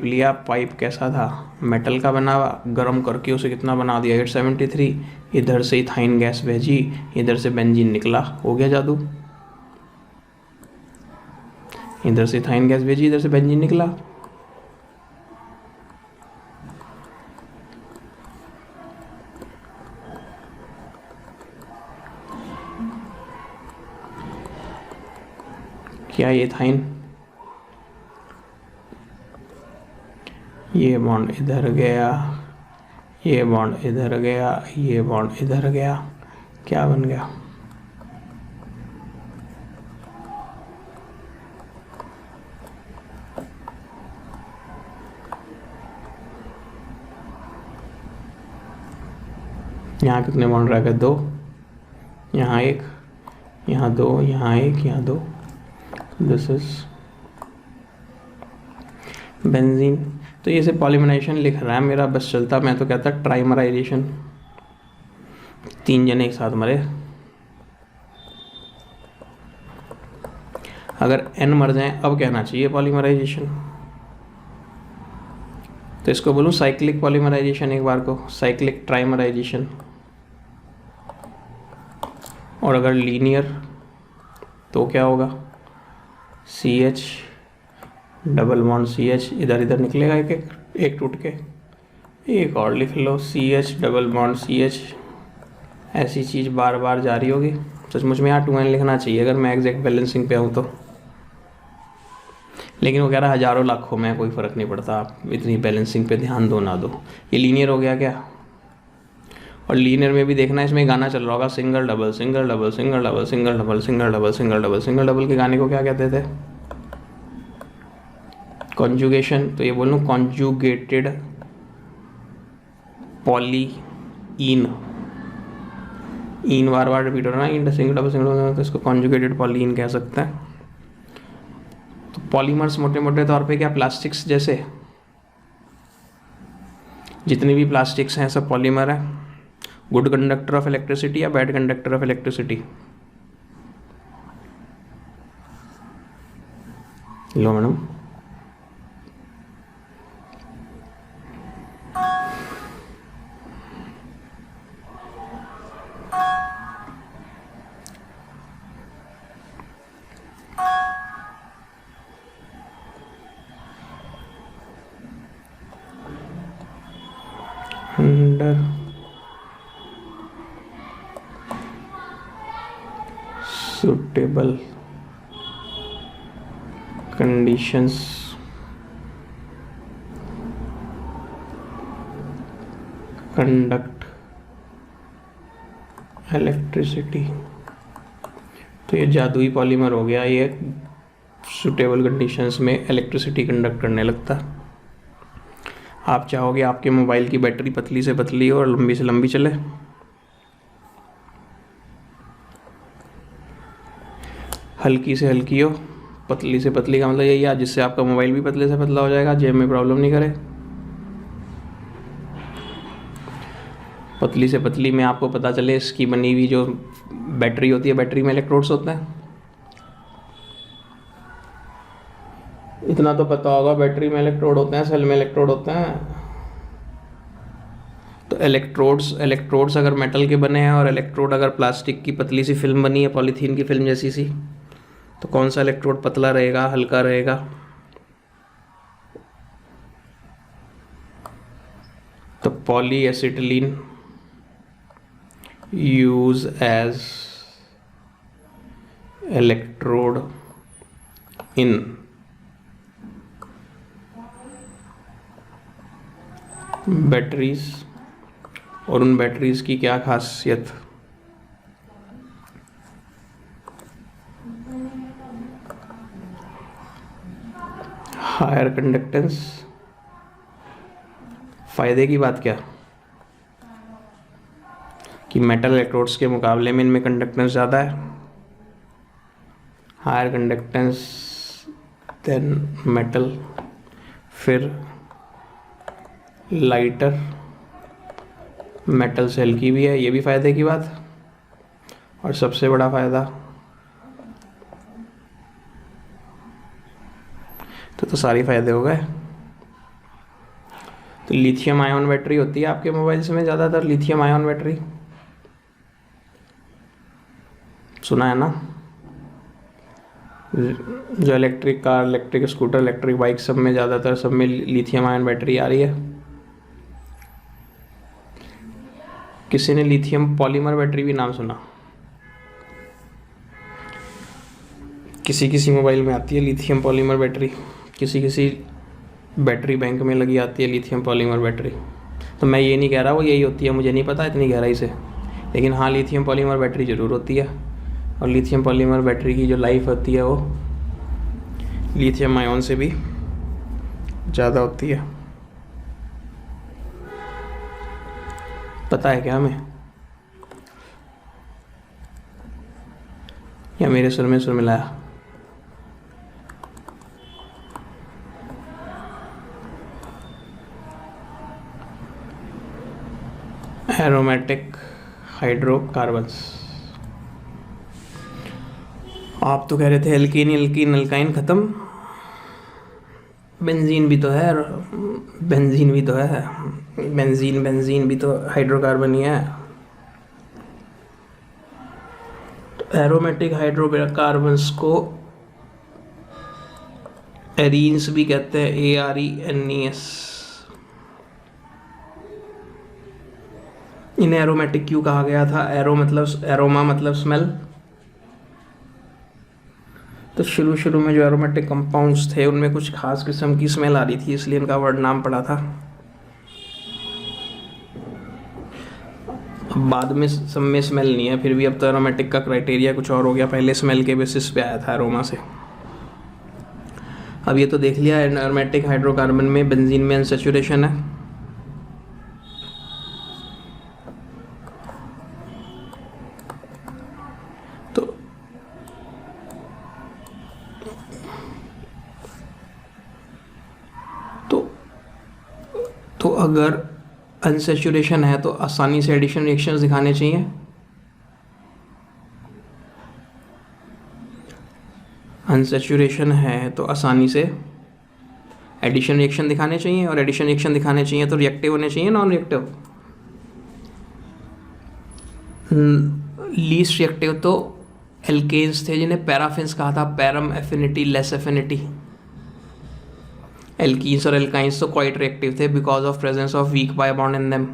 A: लिया, पाइप कैसा था, मेटल का बना हुआ, गर्म करके उसे कितना बना दिया 873, इधर से इथाइन गैस भेजी, इधर से बेंजीन निकला, हो गया जादू। इधर से इथाइन गैस भेजी, इधर से बेंजीन निकला। क्या ये इथाइन, ये बॉन्ड इधर गया, ये बॉन्ड इधर गया, ये बॉन्ड इधर गया, क्या बन गया, यहाँ कितने बॉन्ड रह गए, 2, यहाँ 1, यहाँ 2, यहाँ 1, यहाँ 2, दिस इज बेंजीन। तो ये से पॉलीमराइजेशन लिख रहा है मेरा, बस चलता, मैं तो कहता ट्राइमराइजेशन, 3 जने एक साथ मरे। अगर n मर जाए अब कहना चाहिए पॉलीमराइजेशन, तो इसको बोलूँ साइक्लिक पॉलीमराइजेशन एक बार को, साइक्लिक ट्राइमराइजेशन। और अगर लीनियर तो क्या होगा, CH डबल बॉन्ड CH, इधर इधर निकलेगा एक टूट के, एक और लिख लो CH डबल बॉन्ड CH, ऐसी चीज़ बार बार जारी होगी। सचमुच में यहाँ 2n लिखना चाहिए अगर मैं एग्जैक्ट बैलेंसिंग पे हूँ तो, लेकिन वो कह रहा हज़ारों लाखों में कोई फ़र्क नहीं पड़ता, आप इतनी बैलेंसिंग पे ध्यान दो ना दो। ये लीनियर हो गया क्या, और लीनियर में भी देखना, इसमें गाना चल रहा होगा single double single double single double single double single double single double single double के गाने को क्या कहते थे, कॉन्जुगेशन। तो ये बोल लूँ कॉन्जुगेटेड पॉलीइन, इन बार बार रिपीट हो रहा है, इन सिंगल डबल सिंगल, तो इसको कॉन्जुगेटेड पॉलीइन कह सकते हैं। तो पॉलीमर्स मोटे मोटे तौर पे क्या, प्लास्टिक्स जैसे जितनी भी प्लास्टिक्स हैं सब पॉलीमर है, गुड कंडक्टर ऑफ इलेक्ट्रिसिटी या bad conductor of electricity. Low madam, under suitable conditions conduct electricity। तो ये जादुई पॉलीमर हो गया, ये सुटेबल कंडीशंस में इलेक्ट्रिसिटी कंडक्ट करने लगता। आप चाहोगे आपके मोबाइल की बैटरी पतली से पतली हो और लंबी से लंबी चले, हल्की से हल्की हो। पतली से पतली का मतलब यही है जिससे आपका मोबाइल भी पतले से पतला हो जाएगा, जेब में प्रॉब्लम नहीं करे। पतली से पतली में आपको पता चले इसकी बनी हुई जो बैटरी होती है, बैटरी में इलेक्ट्रोड्स होते हैं। इतना तो पता होगा, बैटरी में इलेक्ट्रोड होते हैं, सेल में इलेक्ट्रोड होते हैं। तो इलेक्ट्रोड्स अगर मेटल के बने हैं और इलेक्ट्रोड अगर प्लास्टिक की पतली सी फिल्म बनी है, पॉलीथीन की फिल्म जैसी सी, तो कौन सा इलेक्ट्रोड पतला रहेगा, हल्का रहेगा? तो polyacetylene use as electrode in batteries. और उन बैटरीज की क्या खासियत? Higher conductance. फायदे की बात क्या कि मेटल इलेक्ट्रोड्स के मुकाबले में इनमें कंडक्टेंस ज़्यादा है, हायर कंडक्टेंस देन मेटल। फिर लाइटर, मेटल से हल्की भी है, ये भी फ़ायदे की बात। और सबसे बड़ा फ़ायदा तो सारे फ़ायदे हो गए। तो लिथियम आयन बैटरी होती है आपके मोबाइल्स में ज़्यादातर, लिथियम आयन बैटरी सुना है ना? जो electric car, electric scooter, electric bike, सब में ज़्यादातर सब में लिथियम आयन बैटरी आ रही है। किसी ने लिथियम पॉलीमर बैटरी भी नाम सुना? किसी मोबाइल में आती है लिथियम पॉलीमर बैटरी, किसी बैटरी बैंक में लगी आती है लिथियम पॉलीमर बैटरी। तो मैं ये नहीं कह रहा वो यही होती है, मुझे नहीं पता इतनी गहराई से, लेकिन हाँ लिथियम पॉलीमर बैटरी ज़रूर होती है। और लिथियम पॉलीमर बैटरी की जो लाइफ होती है वो लिथियम आयन से भी ज़्यादा होती है। पता है क्या हमें? या मेरे सुर में सुर मिलाया? Aromatic hydrocarbons. आप तो कह रहे थे एल्कीन अल्काइन ख़त्म, बेंजीन भी तो है, बेंजीन भी तो है, बेंजीन भी तो हाइड्रोकार्बन ही है। तो एरोमेटिक हाइड्रोकार्बन्स को एरीन्स भी कहते हैं, ARENES। इन्हें एरोमेटिक क्यों कहा गया था? एरोमा मतलब स्मेल। तो शुरू में जो एरोमेटिक कंपाउंड्स थे उनमें कुछ खास किस्म की स्मेल आ रही थी, इसलिए इनका वर्ड नाम पड़ा था। अब बाद में सब में स्मेल नहीं है, फिर भी अब तो एरोमेटिक का क्राइटेरिया कुछ और हो गया। पहले स्मेल के बेसिस पे आया था एरोमा से। अब ये तो देख लिया एरोमेटिक हाइड्रोकार्बन में बेंजीन में अनसैचुरेशन है। तो अगर अनसैचुरेशन है तो आसानी से एडिशन रिएक्शंस दिखाने चाहिए। अनसैचुरेशन है तो आसानी से एडिशन रिएक्शन दिखाने चाहिए, और एडिशन रिएक्शन दिखाने चाहिए तो रिएक्टिव होने चाहिए, नॉन रिएक्टिव। लीस्ट रिएक्टिव तो एल्केन्स थे जिन्हें पैराफिन्स कहा था, param affinity, less affinity. Alkenes और एल्काइंस तो क्वाइट रिएक्टिव थे because of presence of week pi bond in them.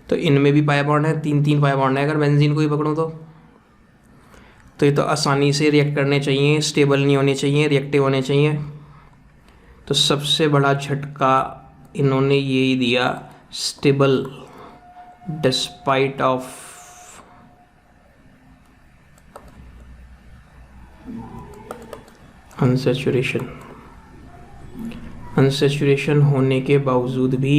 A: तो इनमें भी पाई बॉन्ड है, 3 पाई बॉन्ड है अगर बेंजीन को ही पकड़ूँ तो ये तो आसानी से रिएक्ट करने चाहिए, स्टेबल नहीं होने चाहिए, रिएक्टिव होने चाहिए। तो सबसे बड़ा झटका इन्होंने यही दिया, stable despite of unsaturation. Unsaturation होने के बावजूद भी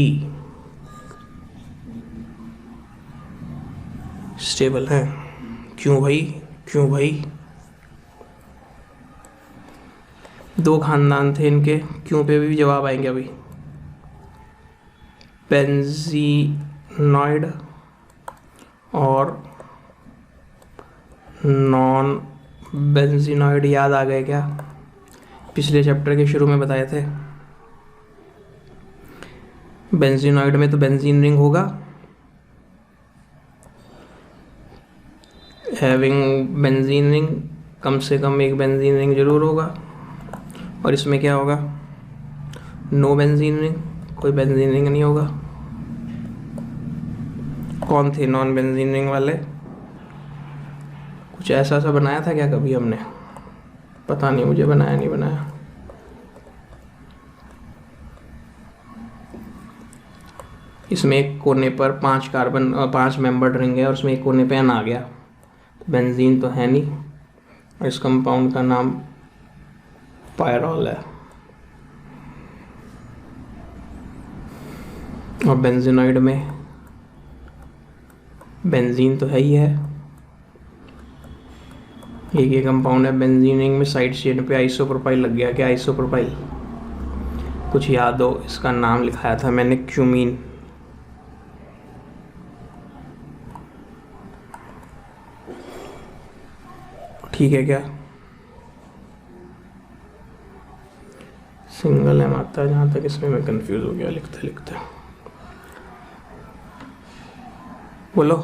A: स्टेबल है। क्यों भाई, क्यों भाई? 2 खानदान थे इनके, क्यों पे भी जवाब आएंगे अभी। बेंजीनॉइड और नॉन बेंजीनॉइड याद आ गए क्या? पिछले चैप्टर के शुरू में बताए थे। बेंजीनॉइड में तो बेंजीन रिंग होगा, हैविंग बेंजीन रिंग, कम से कम एक बेंजीन रिंग जरूर होगा। और इसमें क्या होगा? नो बेंजीन रिंग, कोई बेंजीन रिंग नहीं होगा। कौन थे नॉन बेंजीन रिंग वाले? कुछ ऐसा सा बनाया था क्या कभी हमने? पता नहीं मुझे, बनाया नहीं बनाया। इसमें एक कोने पर 5 मेंबर्ड रिंग है और उसमें एक कोने पे एन आ गया, बेंजीन तो है नहीं। और इस कंपाउंड का नाम पायरॉल है। और बेंजीनॉइड में बेंजीन तो है ही है, एक ये कंपाउंड है। बेंजीन रिंग में साइड चेन पे आइसोप्रोपाइल लग गया। क्या आइसोप्रोपाइल? कुछ याद हो? इसका नाम लिखाया था मैंने, क्यूमीन। ठीक है क्या? सिंगल एम आता है जहाँ तक, इसमें मैं कंफ्यूज हो गया लिखते लिखते। बोलो,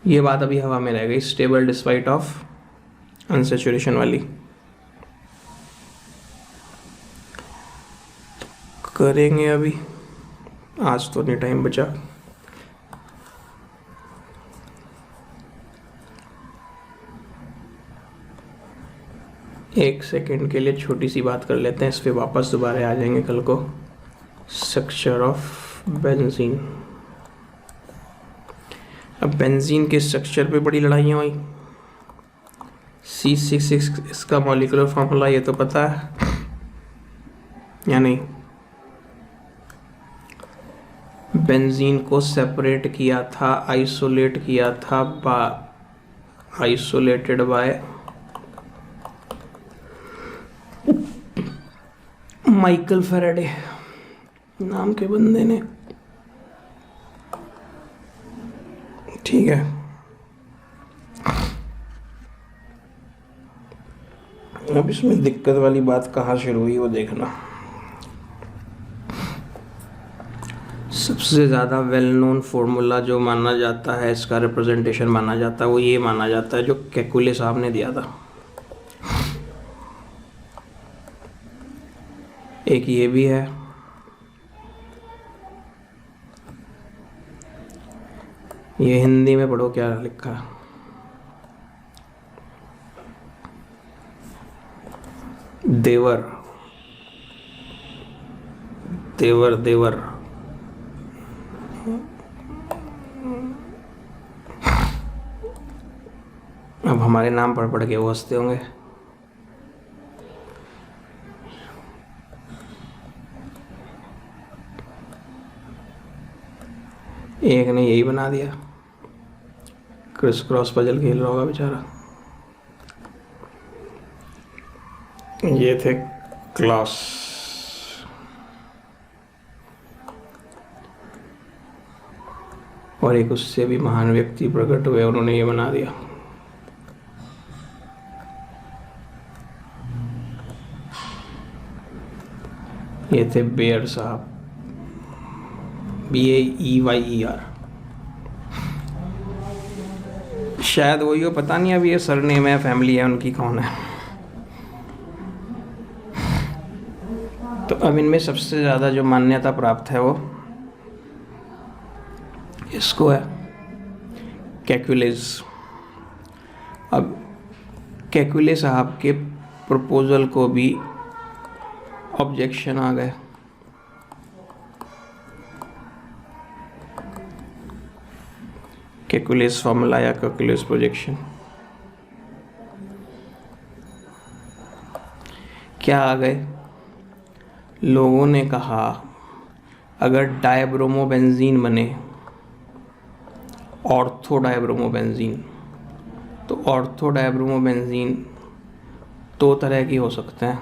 A: ये बात अभी हवा में रह गई, स्टेबल डिस्पाइट ऑफ अनसैचुरेशन वाली। करेंगे अभी, आज तो नहीं टाइम बचा। एक सेकेंड के लिए छोटी सी बात कर लेते हैं, इस पे वापस दोबारा आ जाएंगे कल को। Structure of benzene. अब बेंजीन के स्ट्रक्चर पे बड़ी लड़ाइयाँ हुई। C6 इसका मॉलिक्यूलर फॉर्मूला ये तो पता है या नहीं? बेंजीन को सेपरेट किया था, आइसोलेट किया था आइसोलेटेड बाय माइकल फैराडे नाम के बंदे ने। ठीक है, अब इसमें दिक्कत वाली बात कहाँ शुरू हुई वो देखना। सबसे ज़्यादा वेल नोन फॉर्मूला जो माना जाता है, इसका रिप्रेजेंटेशन माना जाता है, वो ये माना जाता है जो केकुले साहब ने दिया था। एक ये भी है, ये हिंदी में पढ़ो क्या लिखा है। देवर देवर देवर। अब हमारे नाम पढ़ पढ़ के वो हंसते होंगे। एक ने यही बना दिया, क्रिस क्रॉस पजल खेल रहा होगा बेचारा। ये थे क्लास। और एक उससे भी महान व्यक्ति प्रकट हुए, उन्होंने ये बना दिया। ये थे बेयर साहब, BAEYER। शायद वही हो, पता नहीं। अब ये सरनेम है, फैमिली है उनकी, कौन है। तो अब इनमें सबसे ज़्यादा जो मान्यता प्राप्त है वो इसको है कैलकुलस। अब कैलकुलस साहब के प्रपोजल को भी ऑब्जेक्शन आ गए। कैलकुलस फॉर्मूला या कैलकुलस प्रोजेक्शन क्या आ गए? लोगों ने कहा अगर डायब्रोमोबेंजीन बने, ऑर्थो डायब्रोमोबेंजीन, तो ऑर्थो डायब्रोमोबेंजीन दो तरह की हो सकते हैं।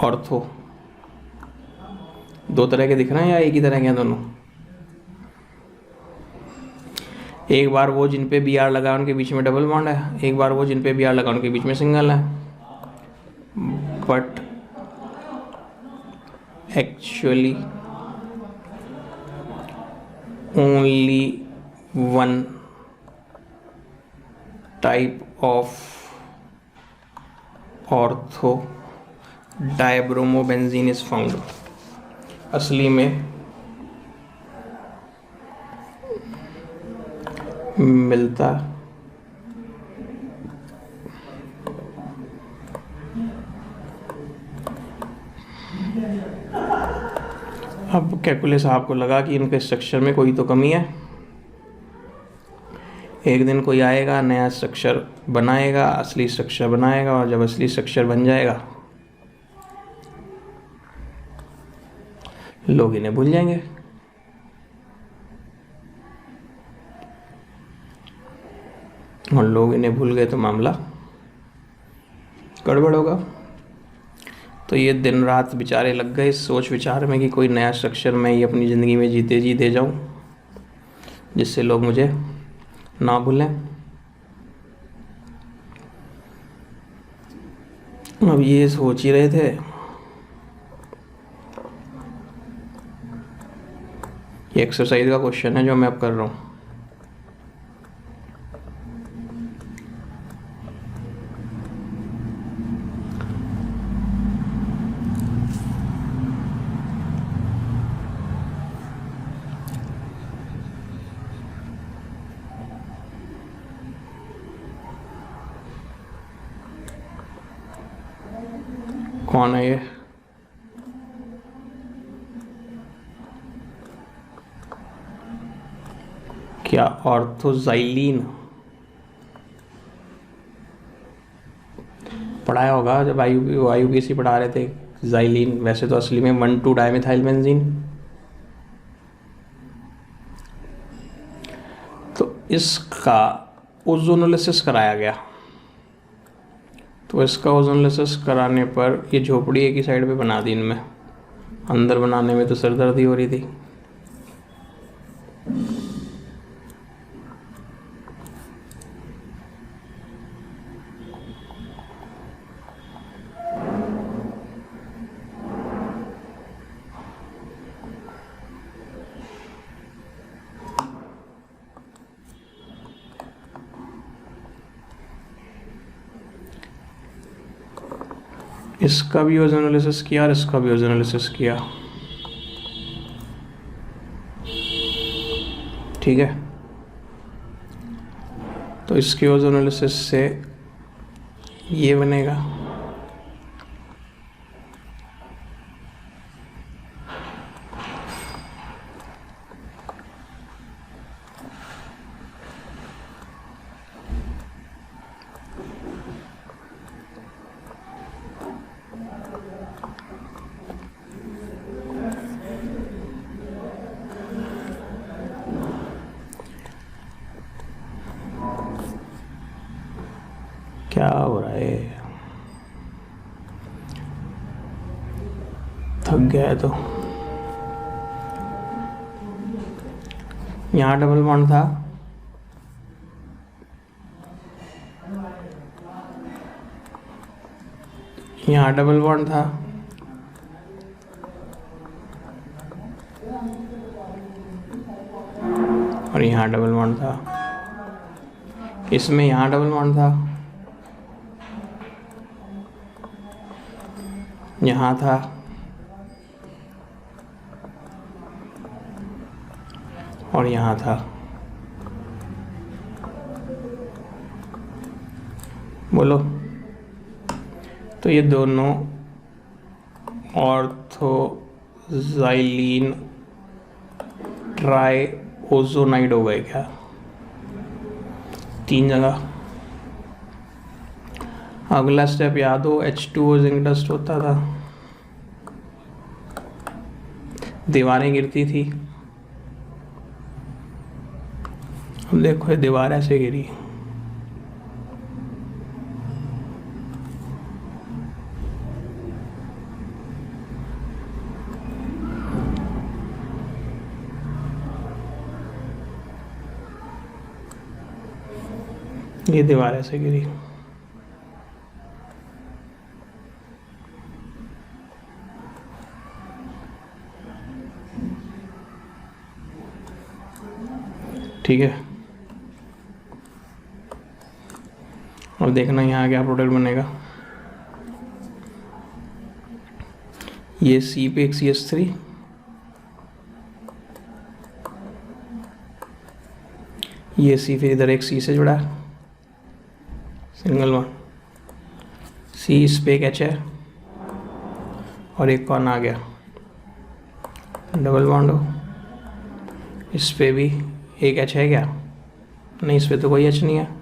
A: ऑर्थो दो तरह के दिख रहे हैं या एक ही तरह के हैं दोनों? एक बार वो जिन पे बी आर लगा उनके बीच में डबल बॉन्ड है, एक बार वो जिन पे बी आर लगा उनके बीच में सिंगल है। But actually only one type of ortho dibromobenzene is found. असली में मिलता अब कैलकुलस साहब को लगा कि इनके स्ट्रक्चर में कोई तो कमी है। एक दिन कोई आएगा, नया स्ट्रक्चर बनाएगा, असली स्ट्रक्चर बनाएगा, और जब असली स्ट्रक्चर बन जाएगा लोग इन्हें भूल जाएंगे। और लोग इन्हें भूल गए तो मामला गड़बड़ होगा। तो ये दिन रात बेचारे लग गए इस सोच विचार में कि कोई नया स्ट्रक्चर मैं ही अपनी ज़िंदगी में जीते जी दे जाऊं जिससे लोग मुझे ना भूलें। अब ये सोच ही रहे थे, ये एक्सरसाइज का क्वेश्चन है जो मैं अब कर रहा हूँ। कौन है ये? क्या ऑर्थोजाइलिन पढ़ाया होगा जब IUPAC पढ़ा रहे थे। जाइलिन वैसे तो असली में 1,2 डायमिथाइल बेंजीन। तो इसका ओजोनोलिसिस कराया गया। तो इसका ओजोनोलिसिस कराने पर ये झोपड़ी एक ही साइड पे बना दी इनमें, अंदर बनाने में तो सरदर्दी हो रही थी। इसका भी ओजोनोलिसिस किया और इसका भी ओजोनोलिसिस किया। ठीक है, तो इसके ओजोनोलिसिस से ये बनेगा। क्या हो रहा है? थक गया है तो। यहाँ डबल बॉन्ड था, यहाँ डबल बॉन्ड था, और यहाँ डबल बॉन्ड था। इसमें यहाँ डबल बॉन्ड था, यहाँ था, और यहाँ था। बोलो, तो ये दोनों ऑर्थोजाइलीन ट्राइओजोनाइड हो गए क्या? 3 जगह। अगला स्टेप याद हो, H2O जिंक डस्ट होता था, दीवारें गिरती थी। अब देखो ये दीवार ऐसे गिरी, ये दीवार ऐसे गिरी। ठीक है, अब देखना यहाँ क्या प्रोडक्ट बनेगा। ये C पे एक CH3, ये C फिर इधर एक C से जुड़ा है, सिंगल वन, C इस पे एक H है और एक कौन आ गया, डबल बॉन्ड हो। इस पे भी एक H है क्या? नहीं, इस पे तो कोई H नहीं है।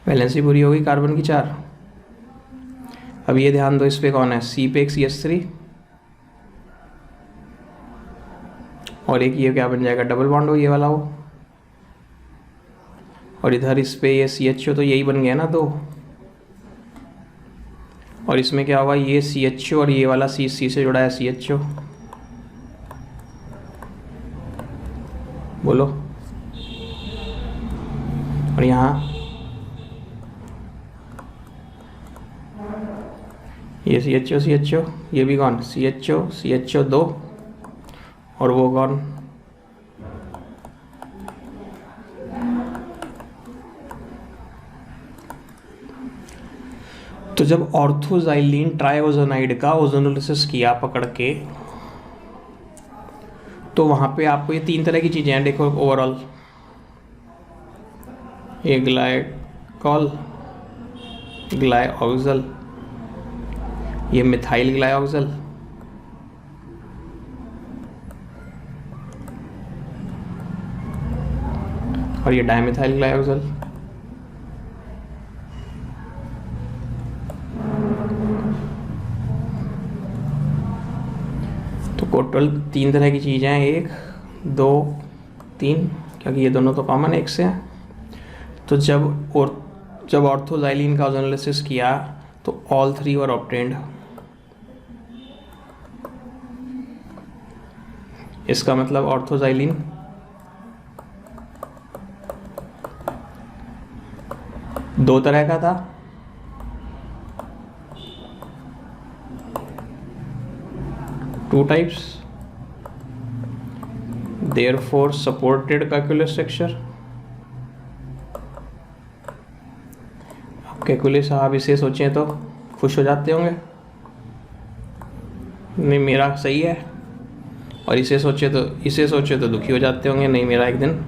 A: वैलेंसी पूरी होगी कार्बन की 4। अब ये ध्यान दो, इस पे कौन है, C पे एक CH3 और एक ये क्या बन जाएगा, डबल बॉन्ड हो, ये वाला हो। और इधर इस पे ये CHO, तो यही बन गया ना 2। और इसमें क्या होगा, ये CHO और ये वाला C से जुड़ा है, CHO। बोलो, और यहाँ ये CHO, ये भी कौन, CHO 2 और वो कौन, तो जब ऑर्थोजाइलीन ट्राइओजोनाइड का ओजोनोलिसिस किया पकड़ के, तो वहाँ पे आपको ये 3 तरह की चीज़ें हैं, देखो ओवरऑल। ये ग्लाइकॉल, ग्लाइऑक्सल, ये मिथाइल ग्लाइऑक्सल, और ये डाइमिथाइल ग्लाइऑक्सल। तो टोटल 3 तरह की चीज़ें हैं, 1 2 3, क्योंकि ये दोनों तो कॉमन एक से हैं। तो जब ऑर्थोजाइलीन का ओजोनोलिसिस किया तो ऑल 3 वर ऑब्टेन्ड। इसका मतलब ऑर्थोजाइलीन दो तरह का था, two types, therefore supported Kekule's structure. अब कैकुलस साहब इसे सोचें तो खुश हो जाते होंगे, नहीं मेरा सही है, और इसे सोचे तो दुखी हो जाते होंगे, नहीं मेरा एक दिन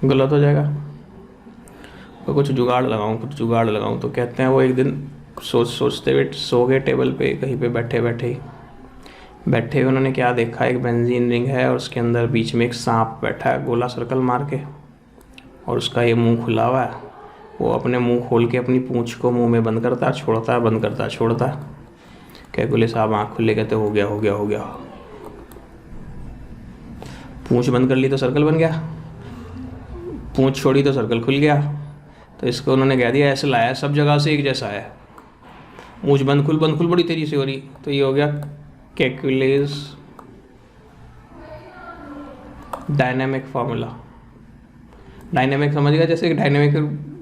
A: गलत हो जाएगा। तो कुछ जुगाड़ लगाऊं तो कहते हैं वो एक दिन सोचते हुए सो गए टेबल पे, कहीं पे बैठे हुए उन्होंने क्या देखा, एक बेंजीन रिंग है और उसके अंदर बीच में एक सांप बैठा है गोला सर्कल मार के, और उसका ये मुंह खुला हुआ है। वो अपने मुंह खोल के अपनी पूंछ को मुंह में बंद करता है, छोड़ता है, बंद करता है, छोड़ता है। कैकुलस साहब आँख खुले कहते हो गया। पूंछ बंद कर ली तो सर्कल बन गया, पूंछ छोड़ी तो सर्कल खुल गया। तो इसको उन्होंने कह दिया ऐसे लाया, सब जगह से एक जैसा है, मूंछ बंद खुल बड़ी तेजी से हो रही, तो ये हो गया कैकुलस डायनेमिक फार्मूला। डायनेमिक समझ गया, जैसे डायनेमिक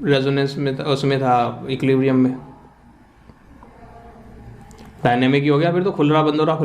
A: रेजोनेंस में था, उसमें था इक्विलिब्रियम में डायनेमिक ही हो गया, फिर तो खुल रहा बंद हो रहा